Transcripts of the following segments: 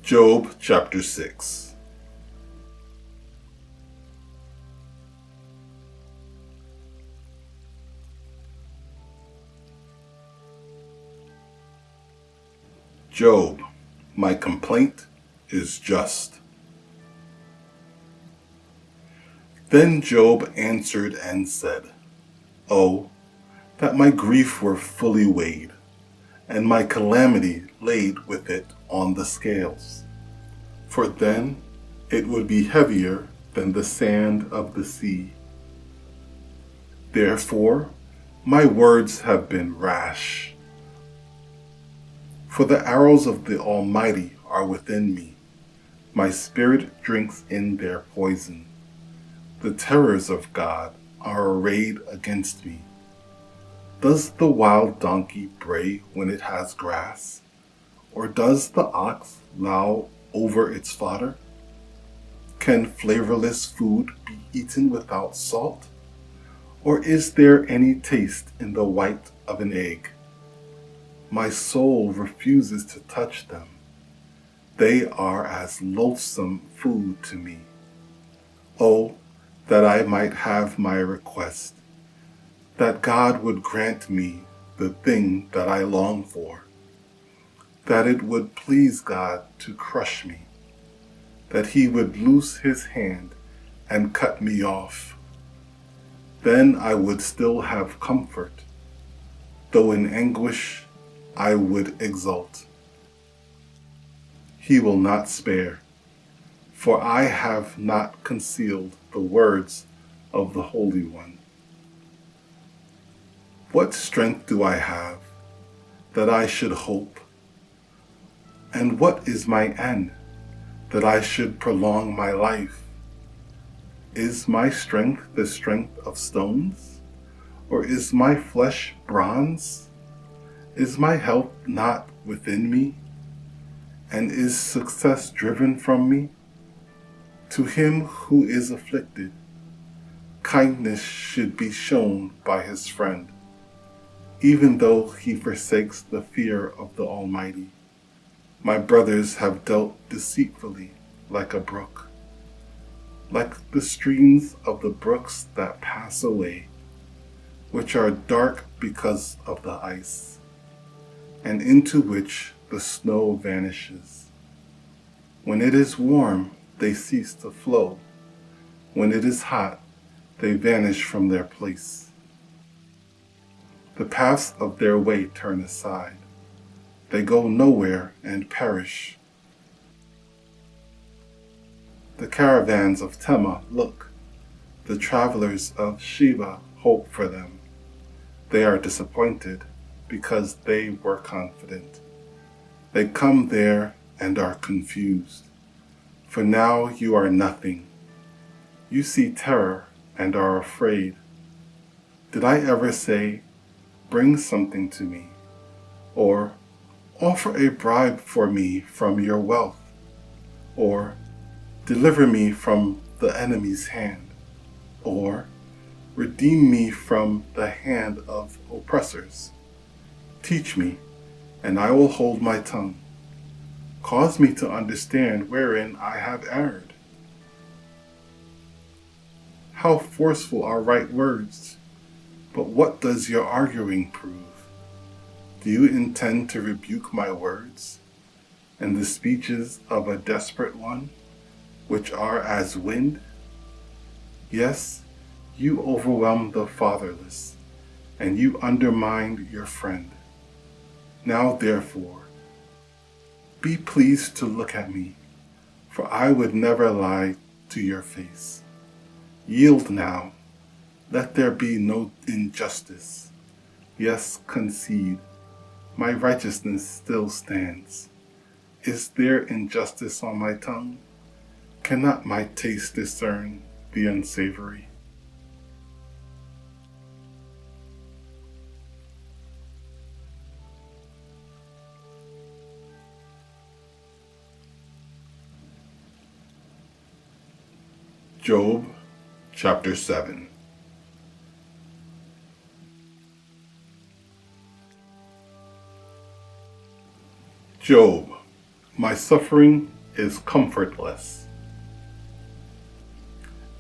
Job chapter 6. Job, my complaint is just. Then Job answered and said, Oh, that my grief were fully weighed, and my calamity laid with it on the scales. For then it would be heavier than the sand of the sea. Therefore my words have been rash. For the arrows of the Almighty are within me. My spirit drinks in their poison. The terrors of God are arrayed against me. Does the wild donkey bray when it has grass? Or does the ox low over its fodder? Can flavorless food be eaten without salt? Or is there any taste in the white of an egg? My soul refuses to touch them. They are as loathsome food to me. Oh, that I might have my request, that God would grant me the thing that I long for, that it would please God to crush me, that he would loose his hand and cut me off. Then I would still have comfort, though in anguish I would exult. He will not spare, for I have not concealed the words of the Holy One. What strength do I have that I should hope? And what is my end that I should prolong my life? Is my strength the strength of stones? Or is my flesh bronze? Is my health not within me? And is success driven from me? To him who is afflicted, kindness should be shown by his friend, even though he forsakes the fear of the Almighty. My brothers have dealt deceitfully like a brook, like the streams of the brooks that pass away, which are dark because of the ice, and into which the snow vanishes. When it is warm, they cease to flow. When it is hot, they vanish from their place. The paths of their way turn aside. They go nowhere and perish. The caravans of Tema look. The travelers of Sheba hope for them. They are disappointed because they were confident. They come there and are confused. For now you are nothing. You see terror and are afraid. Did I ever say, bring something to me? Or offer a bribe for me from your wealth? Or deliver me from the enemy's hand? Or redeem me from the hand of oppressors? Teach me, and I will hold my tongue. Cause me to understand wherein I have erred. How forceful are right words, but what does your arguing prove? Do you intend to rebuke my words, and the speeches of a desperate one, which are as wind? Yes, you overwhelm the fatherless, and you undermine your friend. Now therefore, be pleased to look at me, for I would never lie to your face. Yield now, let there be no injustice. Yes, concede, my righteousness still stands. Is there injustice on my tongue? Cannot my taste discern the unsavory? Job chapter 7. Job, my suffering is comfortless.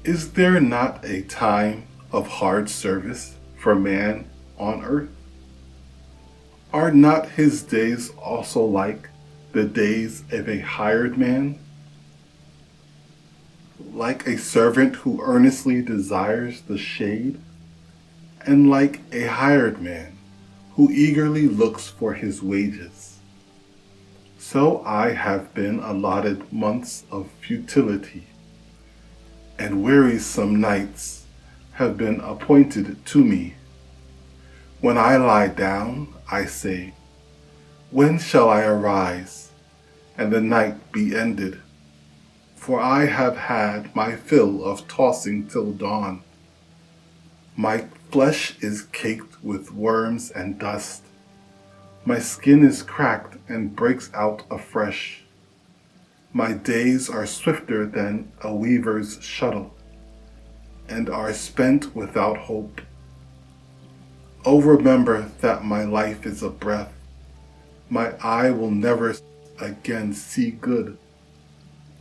Is there not a time of hard service for man on earth? Are not his days also like the days of a hired man? Like a servant who earnestly desires the shade, and like a hired man who eagerly looks for his wages. So I have been allotted months of futility, and wearisome nights have been appointed to me. When I lie down, I say, when shall I arise, and the night be ended? For I have had my fill of tossing till dawn. My flesh is caked with worms and dust. My skin is cracked and breaks out afresh. My days are swifter than a weaver's shuttle, and are spent without hope. Oh, remember that my life is a breath. My eye will never again see good.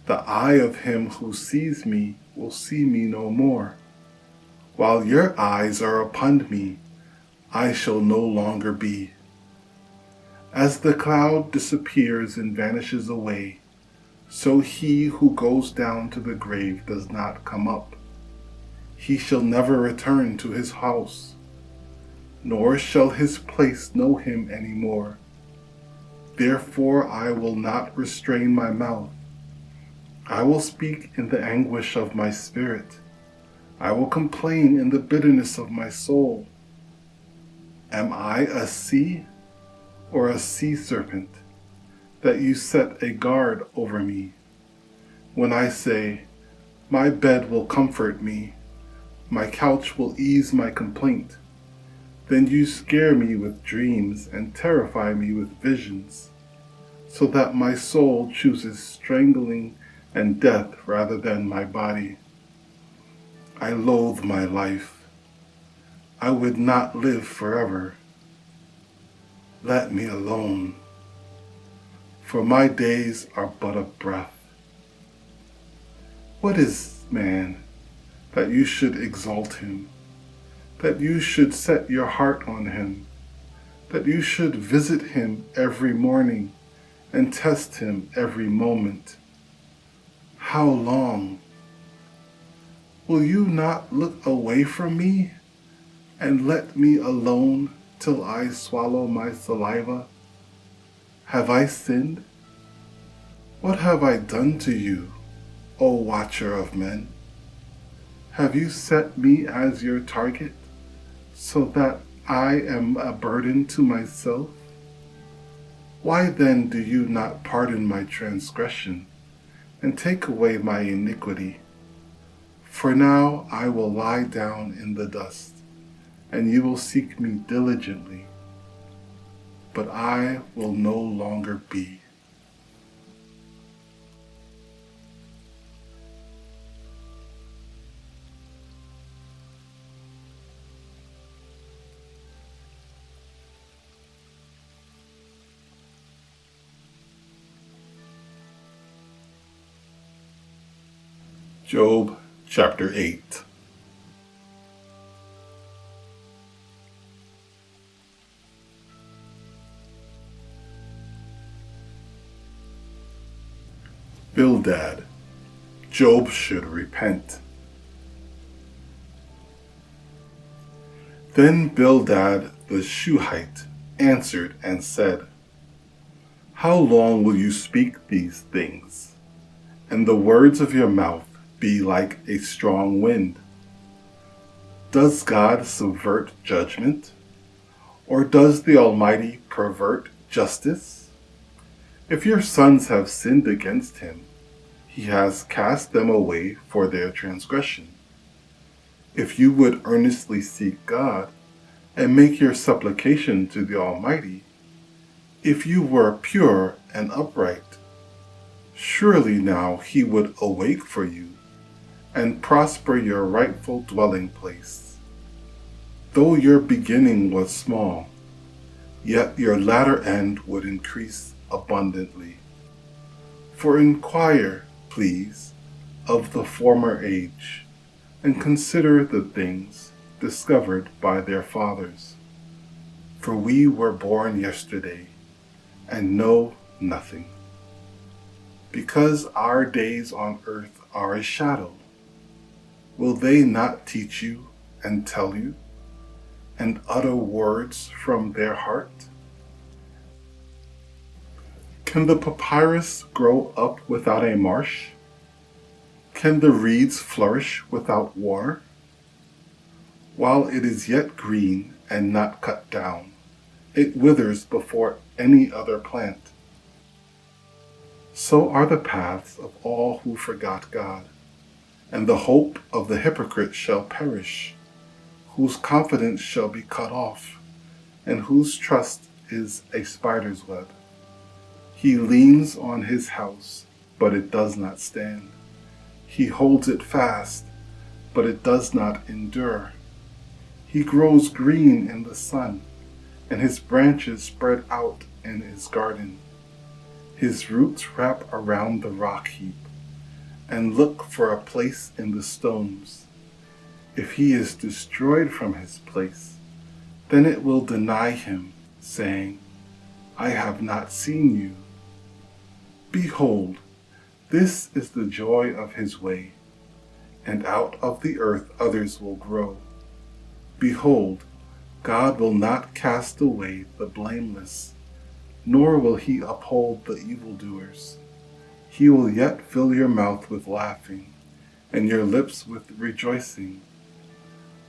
The eye of him who sees me will see me no more. While your eyes are upon me, I shall no longer be. As the cloud disappears and vanishes away, so he who goes down to the grave does not come up. He shall never return to his house, nor shall his place know him any more. Therefore I will not restrain my mouth. I will speak in the anguish of my spirit. I will complain in the bitterness of my soul. Am I a sea or a sea serpent that you set a guard over me? When I say, my bed will comfort me, my couch will ease my complaint, then you scare me with dreams and terrify me with visions, so that my soul chooses strangling and death rather than my body. I loathe my life. I would not live forever. Let me alone, for my days are but a breath. What is man that you should exalt him, that you should set your heart on him, that you should visit him every morning and test him every moment? How long? Will you not look away from me and let me alone till I swallow my saliva? Have I sinned? What have I done to you, O watcher of men? Have you set me as your target, so that I am a burden to myself? Why then do you not pardon my transgression and take away my iniquity? For now I will lie down in the dust, and you will seek me diligently, but I will no longer be. Job chapter 8. Bildad, Job should repent. Then Bildad the Shuhite answered and said, how long will you speak these things, and the words of your mouth be like a strong wind? Does God subvert judgment, or does the Almighty pervert justice? If your sons have sinned against him, he has cast them away for their transgression. If you would earnestly seek God and make your supplication to the Almighty, if you were pure and upright, surely now he would awake for you and prosper your rightful dwelling place. Though your beginning was small, yet your latter end would increase abundantly. For inquire, please, of the former age, and consider the things discovered by their fathers. For we were born yesterday, and know nothing. Because our days on earth are a shadow, will they not teach you and tell you, and utter words from their heart? Can the papyrus grow up without a marsh? Can the reeds flourish without water? While it is yet green and not cut down, it withers before any other plant. So are the paths of all who forgot God, and the hope of the hypocrite shall perish, whose confidence shall be cut off, and whose trust is a spider's web. He leans on his house, but it does not stand. He holds it fast, but it does not endure. He grows green in the sun, and his branches spread out in his garden. His roots wrap around the rock heap, and look for a place in the stones. If he is destroyed from his place, then it will deny him, saying, I have not seen you. Behold, this is the joy of his way, and out of the earth others will grow. Behold, God will not cast away the blameless, nor will he uphold the evildoers. He will yet fill your mouth with laughing, and your lips with rejoicing.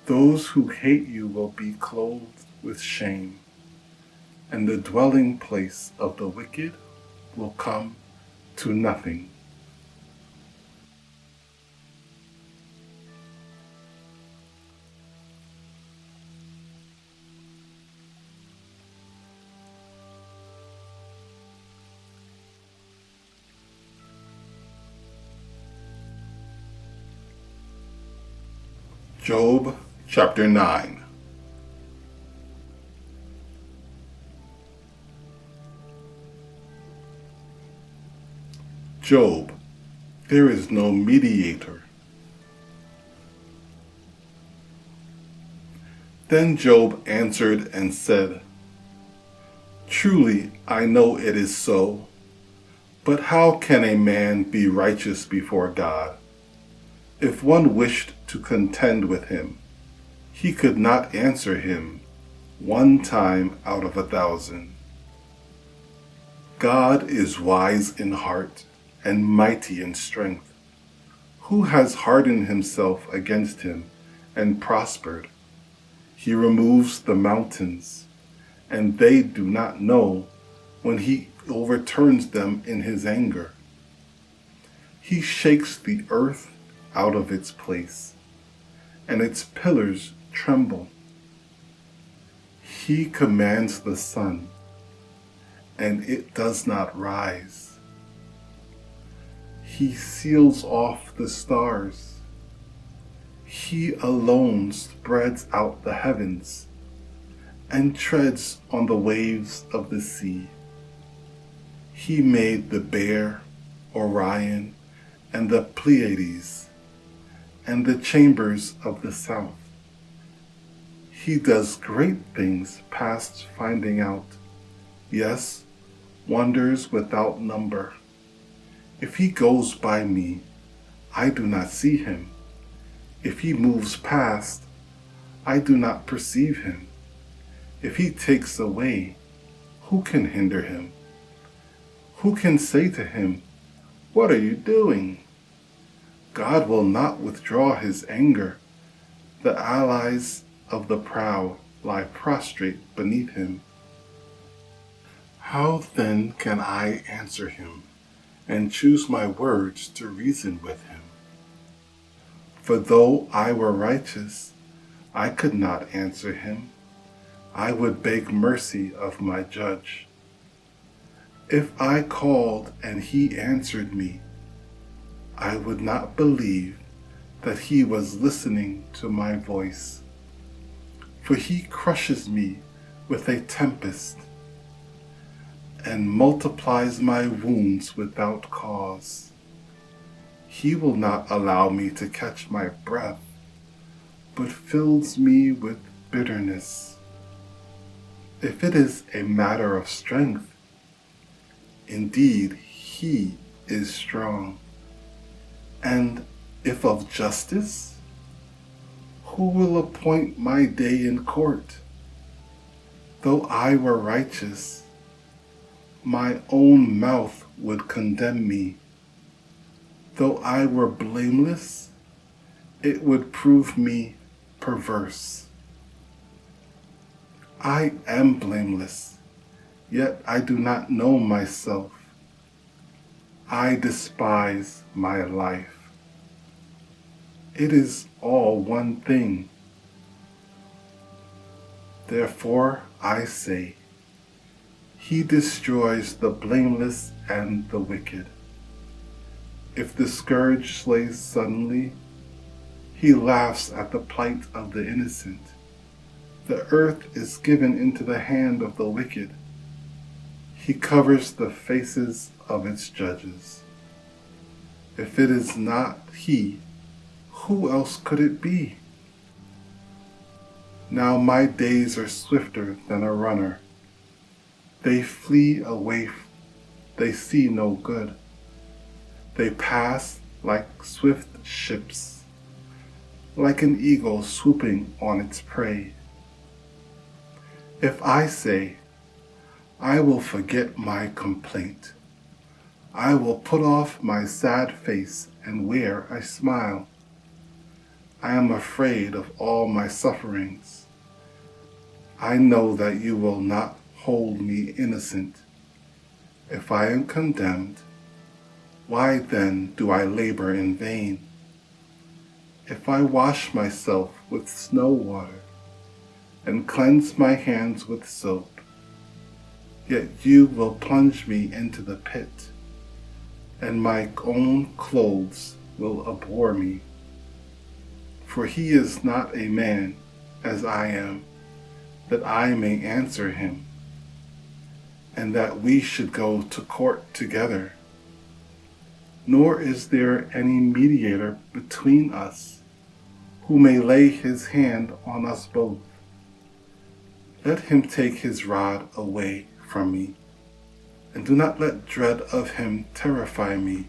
Those who hate you will be clothed with shame, and the dwelling place of the wicked will come to nothing. Job chapter 9. Job, there is no mediator. Then Job answered and said, Truly I know it is so, but how can a man be righteous before God? If one wished to contend with him, he could not answer him 1 time out of 1,000. God is wise in heart and mighty in strength. Who has hardened himself against him and prospered? He removes the mountains, and they do not know when he overturns them in his anger. He shakes the earth out of its place, and its pillars tremble. He commands the sun, and it does not rise. He seals off the stars. He alone spreads out the heavens and treads on the waves of the sea. He made the Bear, Orion, and the Pleiades, and the chambers of the south. He does great things past finding out, yes, wonders without number. If he goes by me, I do not see him. If he moves past, I do not perceive him. If he takes away, who can hinder him? Who can say to him, What are you doing? God will not withdraw his anger. The allies of the proud lie prostrate beneath him. How then can I answer him and choose my words to reason with him? For though I were righteous, I could not answer him. I would beg mercy of my judge. If I called and he answered me, I would not believe that he was listening to my voice. For he crushes me with a tempest, and multiplies my wounds without cause. He will not allow me to catch my breath, but fills me with bitterness. If it is a matter of strength, indeed he is strong. And if of justice, who will appoint my day in court? Though I were righteous, my own mouth would condemn me. Though I were blameless, it would prove me perverse. I am blameless, yet I do not know myself. I despise my life. It is all one thing. Therefore I say, he destroys the blameless and the wicked. If the scourge slays suddenly, he laughs at the plight of the innocent. The earth is given into the hand of the wicked. He covers the faces of its judges. If it is not he, who else could it be? Now my days are swifter than a runner. They flee away, they see no good. They pass like swift ships, like an eagle swooping on its prey. If I say, I will forget my complaint, I will put off my sad face and wear a smile. I am afraid of all my sufferings. I know that you will not hold me innocent. If I am condemned, why then do I labor in vain? If I wash myself with snow water and cleanse my hands with soap, yet you will plunge me into the pit, and my own clothes will abhor me. For he is not a man as I am, that I may answer him, and that we should go to court together. Nor is there any mediator between us, who may lay his hand on us both. Let him take his rod away from me, and do not let dread of him terrify me.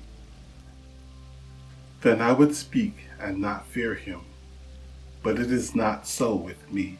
Then I would speak and not fear him, but it is not so with me.